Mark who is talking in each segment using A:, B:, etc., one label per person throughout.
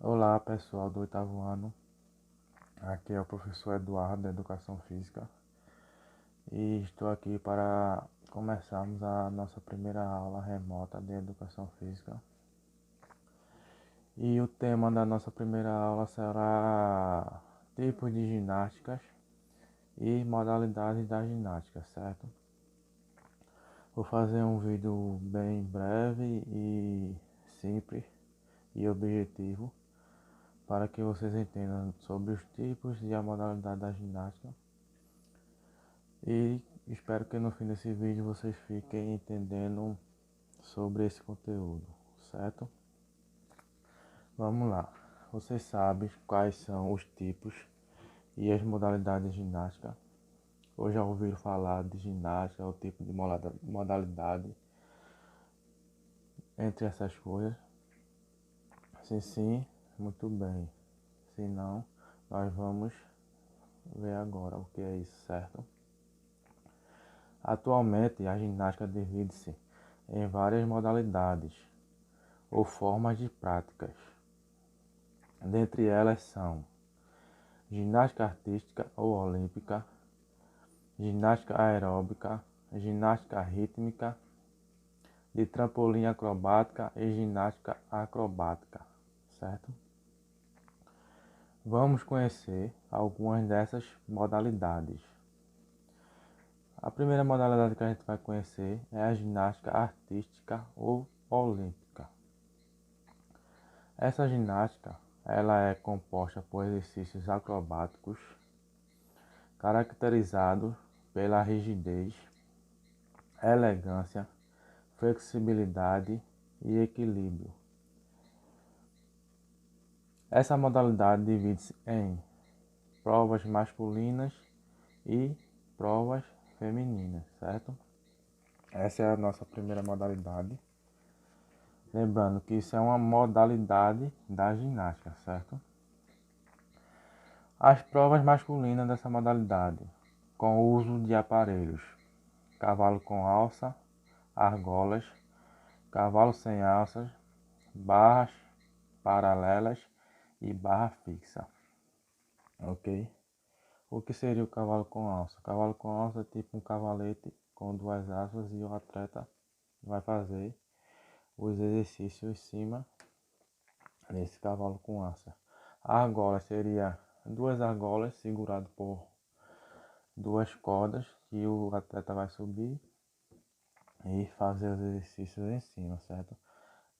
A: Olá pessoal do oitavo ano, aqui é o professor Eduardo da Educação Física e estou aqui para começarmos a nossa primeira aula remota de Educação Física. E o tema da nossa primeira aula será tipos de ginásticas e modalidades da ginástica, certo? Vou fazer um vídeo bem breve e simples e objetivo para que vocês entendam sobre os tipos e a modalidade da ginástica. E espero que no fim desse vídeo vocês fiquem entendendo sobre esse conteúdo, certo? Vamos lá. Vocês sabem quais são os tipos e as modalidades de ginástica? Ou já ouviram falar de ginástica, o tipo de modalidade entre essas coisas? Se sim, muito bem. Se não, nós vamos ver agora o que é isso, certo? Atualmente, a ginástica divide-se em várias modalidades ou formas de práticas. Dentre elas são ginástica artística ou olímpica, ginástica aeróbica, ginástica rítmica, de trampolim acrobática e ginástica acrobática, certo? Vamos conhecer algumas dessas modalidades. A primeira modalidade que a gente vai conhecer é a ginástica artística ou olímpica. Essa ginástica, ela é composta por exercícios acrobáticos caracterizados pela rigidez, elegância, flexibilidade e equilíbrio. Essa modalidade divide-se em provas masculinas e provas femininas, certo? Essa é a nossa primeira modalidade. Lembrando que isso é uma modalidade da ginástica, certo? As provas masculinas dessa modalidade, com o uso de aparelhos: cavalo com alça, argolas, cavalo sem alças, barras paralelas e barra fixa. Ok? O que seria o cavalo com alça? O cavalo com alça é tipo um cavalete com duas asas e o atleta vai fazer os exercícios em cima desse cavalo com alça. A argola seria duas argolas seguradas por duas cordas que o atleta vai subir e fazer os exercícios em cima, certo?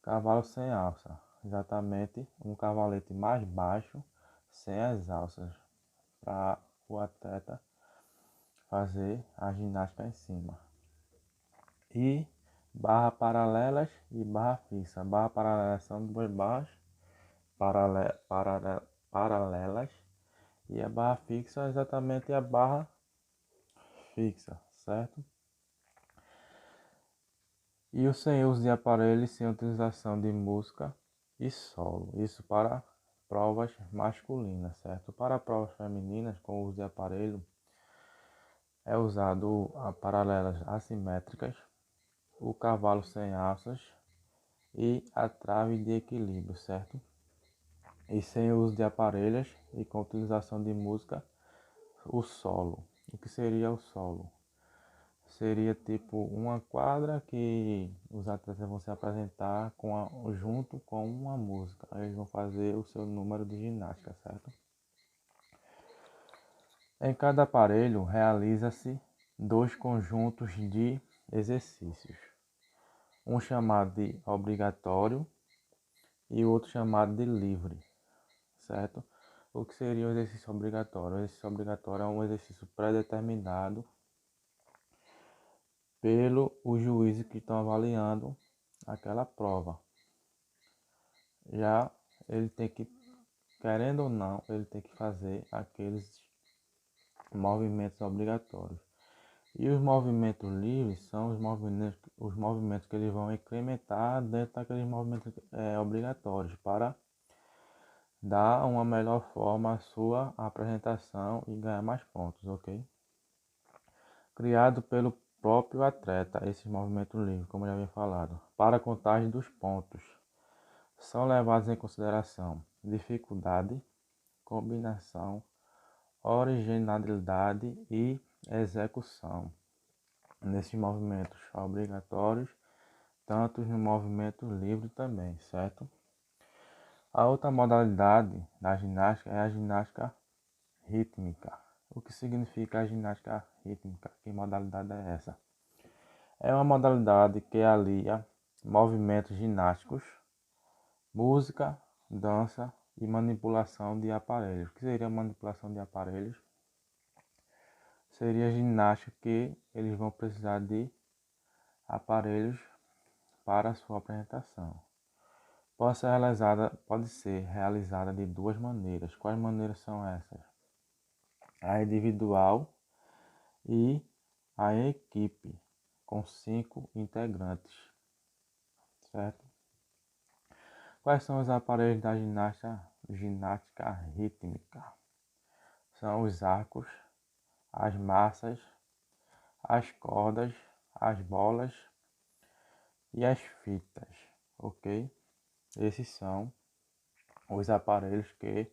A: Cavalo sem alça, exatamente um cavalete mais baixo, sem as alças, para o atleta fazer a ginástica em cima. E barra paralelas e barra fixa. Barra paralelas são duas barras paralelas e a barra fixa é exatamente a barra fixa, certo? E o sem uso de aparelhos, sem utilização de música e solo. Isso para provas masculinas, certo? Para provas femininas, com uso de aparelho, é usado a paralelas assimétricas, o cavalo sem alças e a trave de equilíbrio, certo? E sem uso de aparelhos e com utilização de música, o solo. O que seria o solo? Seria tipo uma quadra que os atletas vão se apresentar junto com uma música. Aí eles vão fazer o seu número de ginástica, certo? Em cada aparelho realiza-se dois conjuntos de exercícios, um chamado de obrigatório e o outro chamado de livre, certo? O que seria o exercício obrigatório? O exercício obrigatório é um exercício pré-determinado pelo os juízes que estão avaliando aquela prova. Já ele tem que, querendo ou não, ele tem que fazer aqueles movimentos obrigatórios. E os movimentos livres são os movimentos que eles vão incrementar dentro daqueles movimentos obrigatórios para dar uma melhor forma à sua apresentação e ganhar mais pontos, ok? Criado pelo próprio atleta, esses movimentos livres, como eu já havia falado, para a contagem dos pontos. são levados em consideração dificuldade, combinação, originalidade e execução nesses movimentos obrigatórios, tanto no movimento livre também, certo? A outra modalidade da ginástica é a ginástica rítmica. O que significa a ginástica rítmica? Que modalidade é essa? É uma modalidade que alia movimentos ginásticos, música, dança e manipulação de aparelhos. O que seria manipulação de aparelhos? Seria ginástica que eles vão precisar de aparelhos para a sua apresentação. Pode ser realizada de duas maneiras. Quais maneiras são essas? A individual e a equipe, com 5 integrantes, certo? Quais são os aparelhos da ginástica rítmica? São os arcos, as massas, as cordas, as bolas e as fitas, ok? Esses são os aparelhos que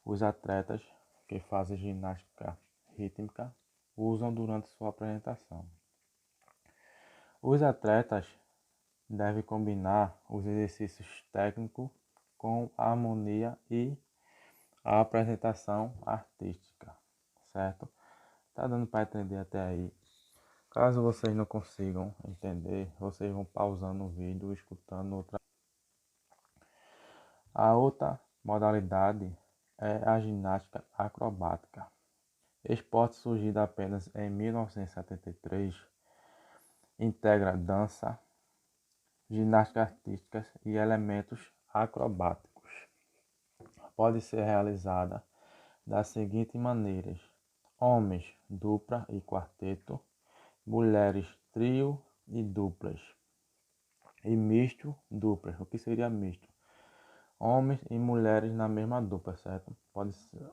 A: os atletas que fazem ginástica rítmica usam durante sua apresentação. Os atletas devem combinar os exercícios técnicos com a harmonia e a apresentação artística, certo? Tá dando para entender até aí? Caso vocês não consigam entender, vocês vão pausando o vídeo e escutando outra. A outra modalidade é a ginástica acrobática. Esporte surgido apenas em 1973, integra dança, ginástica artística e elementos acrobáticos. Pode ser realizada das seguintes maneiras: homens, dupla e quarteto, mulheres, trio e duplas, e misto, duplas. O que seria misto? Homens e mulheres na mesma dupla, certo? Pode ser,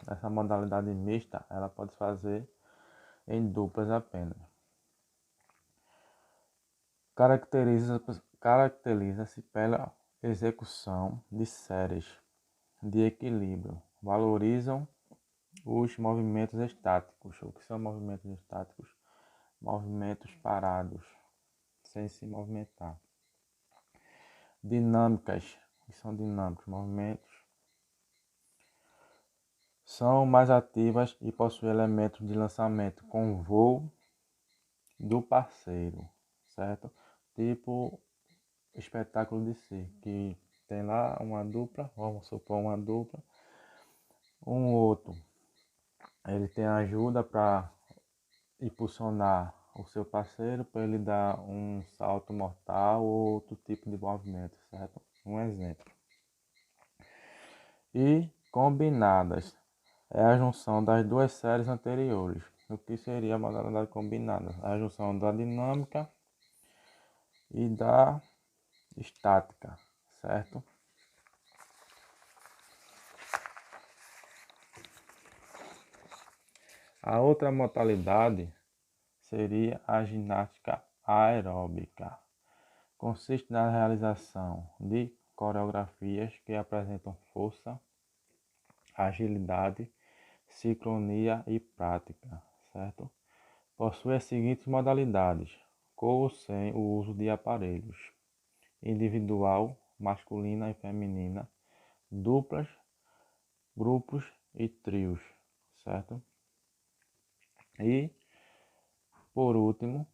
A: essa modalidade mista, ela pode fazer em duplas apenas. Caracteriza-se pela execução de séries de equilíbrio, valorizam os movimentos estáticos. O que são movimentos estáticos? Movimentos parados, sem se movimentar. Dinâmicas, que são dinâmicos, movimentos são mais ativas e possuem elementos de lançamento com voo do parceiro, certo? Tipo espetáculo de circo, que tem lá uma dupla, vamos supor uma dupla, um outro, ele tem ajuda para impulsionar o seu parceiro para ele dar um salto mortal ou outro tipo de movimento, certo? Um exemplo. E combinadas é a junção das duas séries anteriores. O que seria a modalidade combinada? A junção da dinâmica e da estática, certo? A outra modalidade seria a ginástica aeróbica. Consiste na realização de coreografias que apresentam força, agilidade, sincronia e prática, certo? Possui as seguintes modalidades, com ou sem o uso de aparelhos: individual, masculina e feminina, duplas, grupos e trios, certo? E, por último,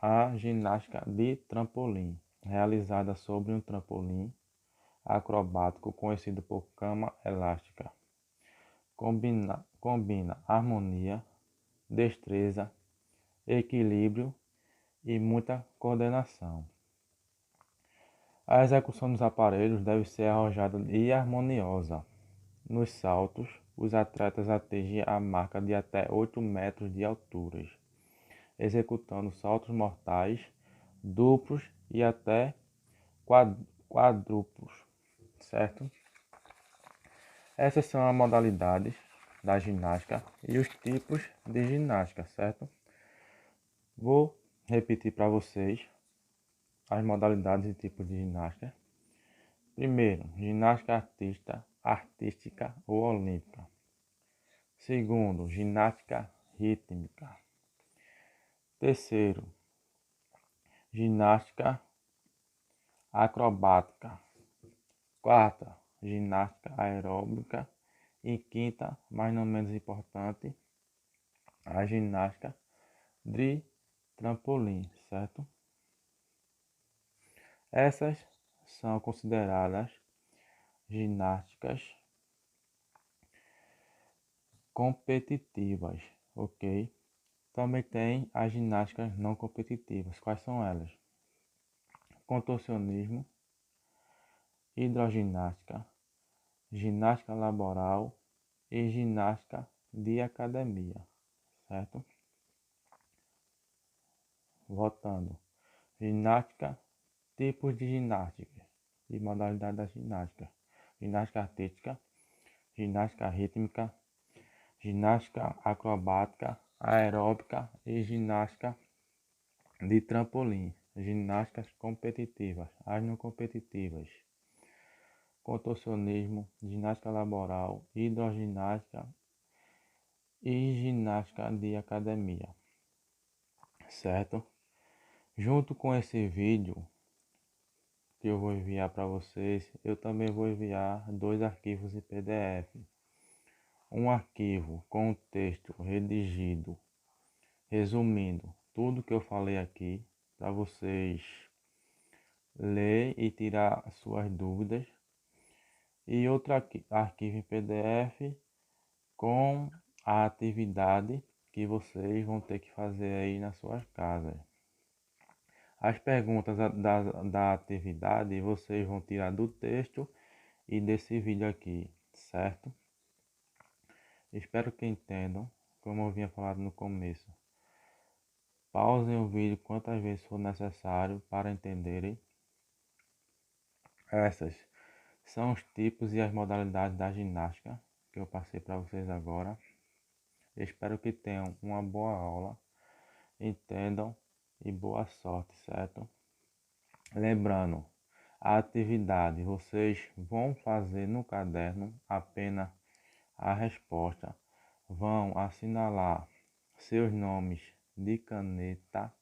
A: a ginástica de trampolim, realizada sobre um trampolim acrobático conhecido por cama elástica. Combina harmonia, destreza, equilíbrio e muita coordenação. A execução dos aparelhos deve ser arrojada e harmoniosa. Nos saltos, os atletas atingem a marca de até 8 metros de altura, executando saltos mortais, duplos e até quadruplos, certo? Essas são as modalidades da ginástica e os tipos de ginástica, certo? Vou repetir para vocês as modalidades e tipos de ginástica. Primeiro, ginástica artística ou olímpica. Segundo, ginástica rítmica. Terceiro, ginástica acrobática. Quarta, ginástica aeróbica. E quinta, mas não menos importante, a ginástica de trampolim, certo? Essas são consideradas ginásticas competitivas, ok? Também tem as ginásticas não competitivas. Quais são elas? Contorcionismo, hidroginástica, ginástica laboral e ginástica de academia, certo? Voltando. Ginástica, tipos de ginástica e modalidade da ginástica. Ginástica artística, ginástica rítmica, ginástica acrobática, aeróbica e ginástica de trampolim. Ginásticas competitivas, as não competitivas. Contorcionismo, ginástica laboral, hidroginástica e ginástica de academia, certo? Junto com esse vídeo que eu vou enviar para vocês, eu também vou enviar 2 arquivos em PDF. Um arquivo com o texto redigido, resumindo tudo que eu falei aqui, para vocês ler e tirar suas dúvidas. E outro arquivo em PDF com a atividade que vocês vão ter que fazer aí nas suas casas. As perguntas da atividade vocês vão tirar do texto e desse vídeo aqui, certo? Espero que entendam, como eu vinha falando no começo. Pausem o vídeo quantas vezes for necessário para entenderem. Essas são os tipos e as modalidades da ginástica que eu passei para vocês agora. Espero que tenham uma boa aula, entendam e boa sorte, certo? Lembrando, a atividade vocês vão fazer no caderno apenas a resposta, vão assinalar seus nomes de caneta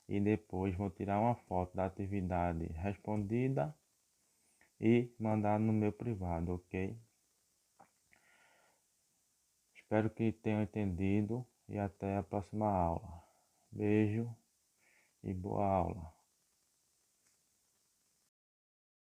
A: e depois vou tirar uma foto da atividade respondida e mandar no meu privado, ok? Espero que tenham entendido e até a próxima aula. Beijo e boa aula.